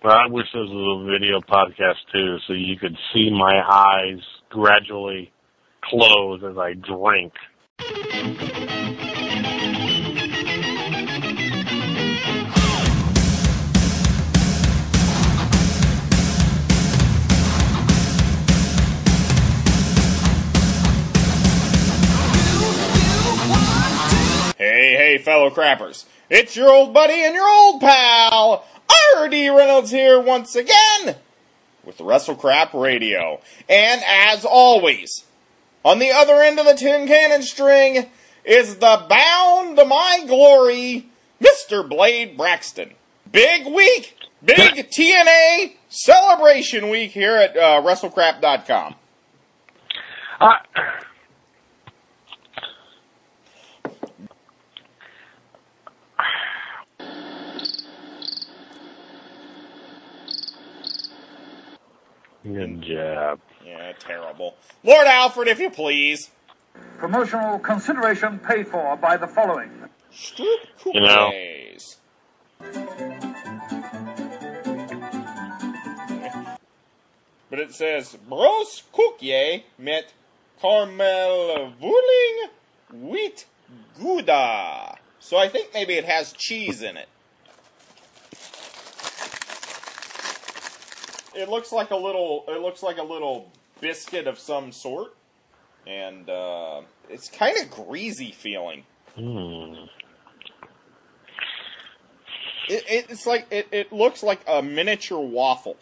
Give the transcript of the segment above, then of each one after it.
Well, I wish this was a video podcast, too, so you could see my eyes gradually close as I drink. Hey, fellow crappers. It's your old buddy and your old pal, R.D. Reynolds here once again with Wrestle Crap Radio. And as always, on the other end of the tin cannon string is the bound to my glory, Mr. Blade Braxton. Big week, big TNA celebration week here at WrestleCrap.com. Good job. Yeah, terrible. Lord Alfred, if you please. Promotional consideration paid for by the following. Stroop Koekjes. But it says, Bros Koekje met Karmelvoeling wheat Gouda. So I think maybe it has cheese in it. It looks like a little biscuit of some sort, and it's kind of greasy feeling. It looks like a miniature waffle.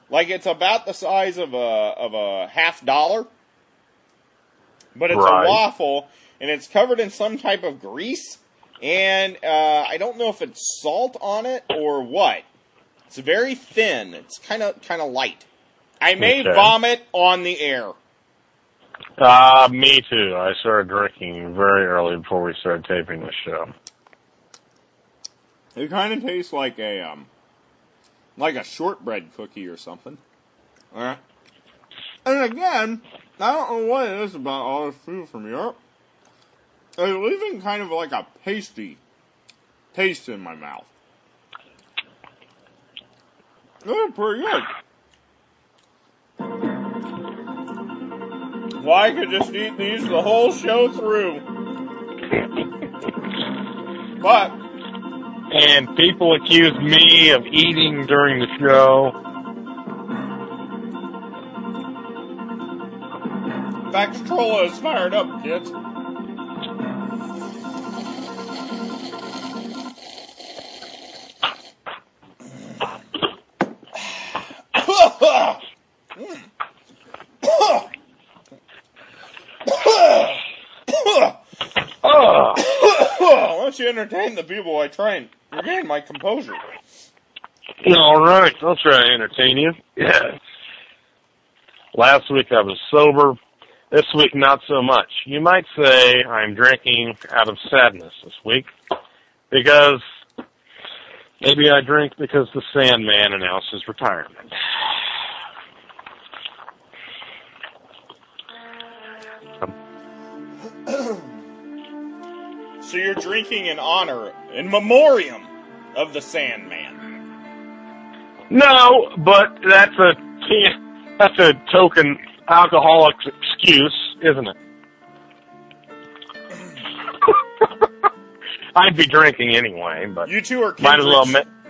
Like it's about the size of a $50, but it's a waffle, and it's covered in some type of grease, and I don't know if it's salt on it or what. It's very thin. It's kind of light. I may vomit on the air. Me too. I started drinking very early before we started taping the show. It kind of tastes like a shortbread cookie or something. All right. And again, I don't know what it is about all this food from Europe. It's leaving kind of like a pasty taste in my mouth. They're pretty good. Well, I could just eat these the whole show through. But... And people accuse me of eating during the show. Baxtrolla is fired up, kids. Why don't you entertain the people I try and regain my composure? All right, I'll try to entertain you. Yeah. Last week I was sober. This week not so much. You might say I'm drinking out of sadness this week because maybe I drink because the Sandman announced his retirement. So you're drinking in honor, in memoriam of the Sandman. No, but that's a token alcoholic excuse, isn't it? I'd be drinking anyway, but you two are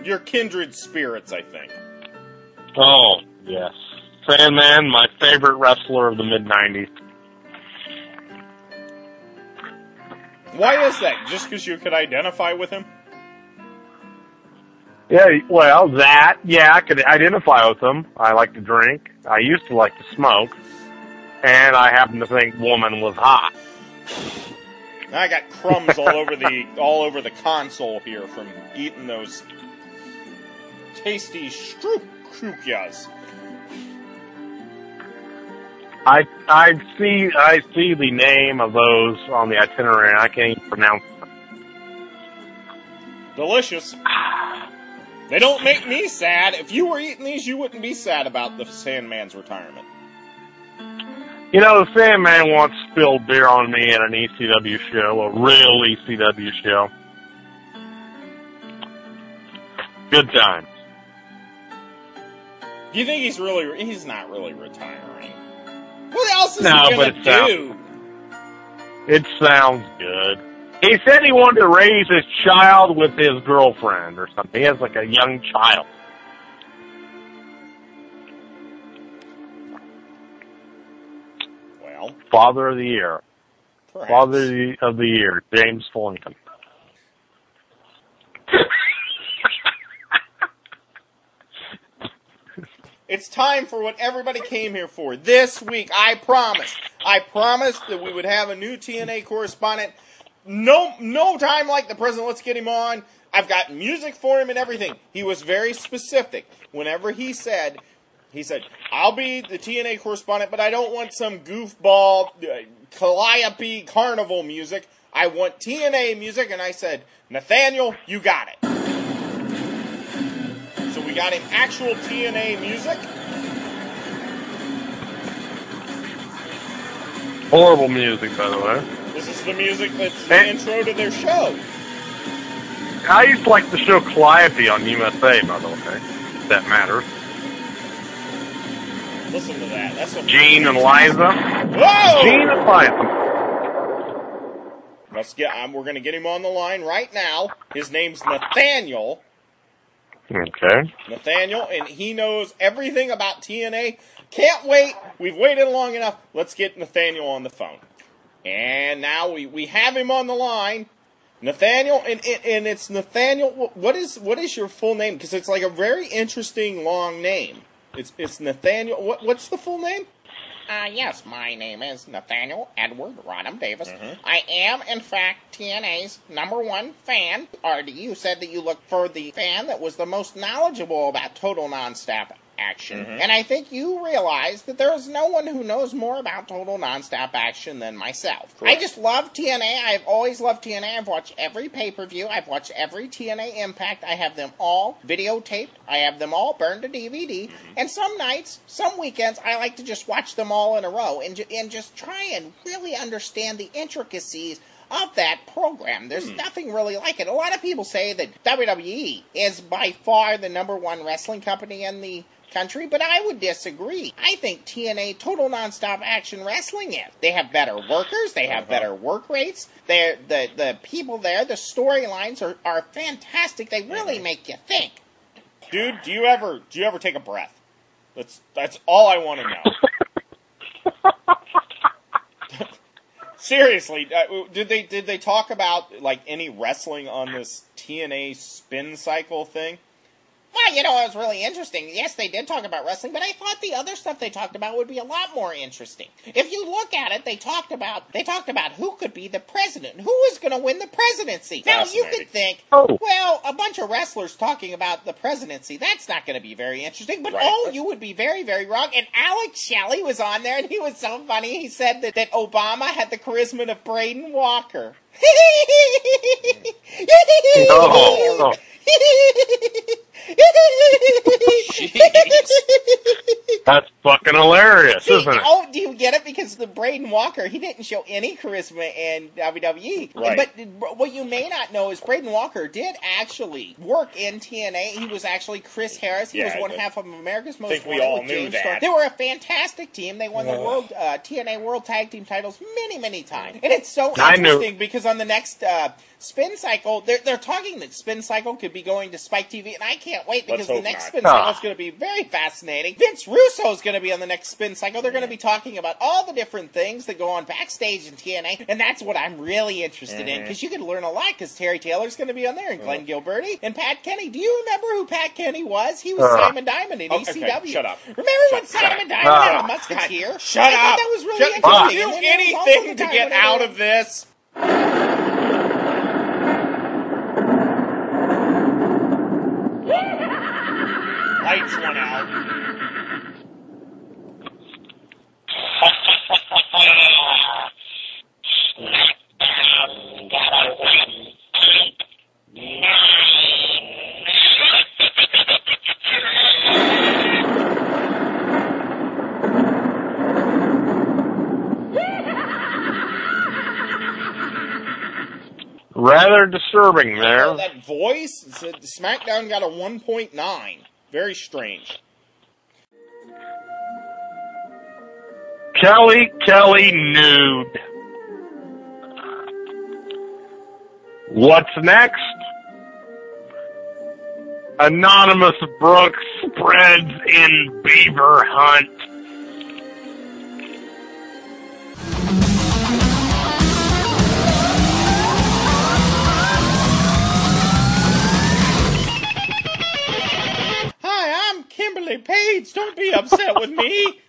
you're kindred spirits, I think. Oh, yes. Sandman, my favorite wrestler of the mid-'90s. Why is that? Just because you could identify with him? Yeah, well, I could identify with him. I like to drink. I used to like to smoke. And I happen to think woman was hot. I got crumbs all over the console here from eating those tasty Stroop Koekjes. I see the name of those on the itinerary. I can't even pronounce them. Delicious. They don't make me sad. If you were eating these, you wouldn't be sad about the Sandman's retirement. You know, the Sandman once spilled beer on me at an ECW show, a real ECW show. Good times. Do you think he's not really retiring? What else is he but going to do? It sounds good. He said he wanted to raise his child with his girlfriend or something. He has like a young child. Well, Father of the Year. perhaps. Father of the Year, James Fullington. It's time for what everybody came here for. This week, I promised that we would have a new TNA correspondent. No time like the present. Let's get him on. I've got music for him and everything. He was very specific. Whenever he said, I'll be the TNA correspondent, but I don't want some goofball, calliope carnival music. I want TNA music. And I said, Nathaniel, you got it. So we got him actual TNA music. Horrible music, by the way. This is the music that's the intro to their show. I used to like the show Calliope on USA, by the way, if that matters. Listen to that. That's what Gene and Liza. Whoa! Gene and Liza. We're going to get him on the line right now. His name's Nathaniel. Okay. Nathaniel, and he knows everything about TNA. Can't wait. We've waited long enough. Let's get Nathaniel on the phone. And now we have him on the line. Nathaniel, and it's Nathaniel. What is your full name? Because it's like a very interesting long name. It's Nathaniel. What's the full name? Yes, my name is Nathaniel Edward Rodham Davis. I am, in fact, TNA's #1 fan. RD, you said that you looked for the fan that was the most knowledgeable about total non-stop action. And I think you realize that there is no one who knows more about total non-stop action than myself. Correct. I just love TNA. I've always loved TNA. I've watched every pay-per-view. I've watched every TNA Impact. I have them all videotaped. I have them all burned to DVD. And some nights, some weekends, I like to just watch them all in a row and just try and really understand the intricacies of that program. There's nothing really like it. A lot of people say that WWE is by far the #1 wrestling company in the country, but I would disagree. I think TNA, Total Nonstop Action Wrestling, is. They have better workers. They have better work rates. The people there, the storylines are fantastic. They really make you think. Dude, do you ever take a breath? That's all I want to know. Seriously, did they talk about like any wrestling on this TNA spin cycle thing? Well, it was really interesting. Yes, they did talk about wrestling, but I thought the other stuff they talked about would be a lot more interesting. If you look at it, they talked about who could be the president, who is going to win the presidency. Now, you could think, well, a bunch of wrestlers talking about the presidency, that's not going to be very interesting, but you would be very, very wrong. And Alex Shelley was on there, and he was so funny. He said that Obama had the charisma of Braden Walker. Oh. That's fucking hilarious, isn't it? Oh, do you get it? Because the Braden Walker, he didn't show any charisma in WWE. Right. But what you may not know is Braden Walker did actually work in TNA. He was actually Chris Harris. He was one half of America's Most Wanted. We all with knew James that. Storm. They were a fantastic team. They won the TNA World Tag Team titles many, many times. And it's so interesting because on the next Spin Cycle, they're talking that Spin Cycle could be going to Spike TV, and I can't wait because the next Spin Cycle is going to be very fascinating. Vince Russo is going to be on the next Spin Cycle. They're going to be talking about all the different things that go on backstage in TNA, and that's what I'm really interested in, because you can learn a lot, because Terry Taylor's going to be on there, and Glenn Gilberti, and Pat Kenny. Do you remember who Pat Kenny was? He was Simon Diamond in ECW. Okay, shut up. Remember when Simon Diamond had a Musketeer? Shut up. I thought that was really interesting. Do anything to get out of this. Lights went out. Rather disturbing there. Oh, that voice? SmackDown got a 1.9. Very strange. Kelly nude. What's next? Anonymous Brooks spreads in beaver hunt. Hi, I'm Kimberly Page. Don't be upset with me.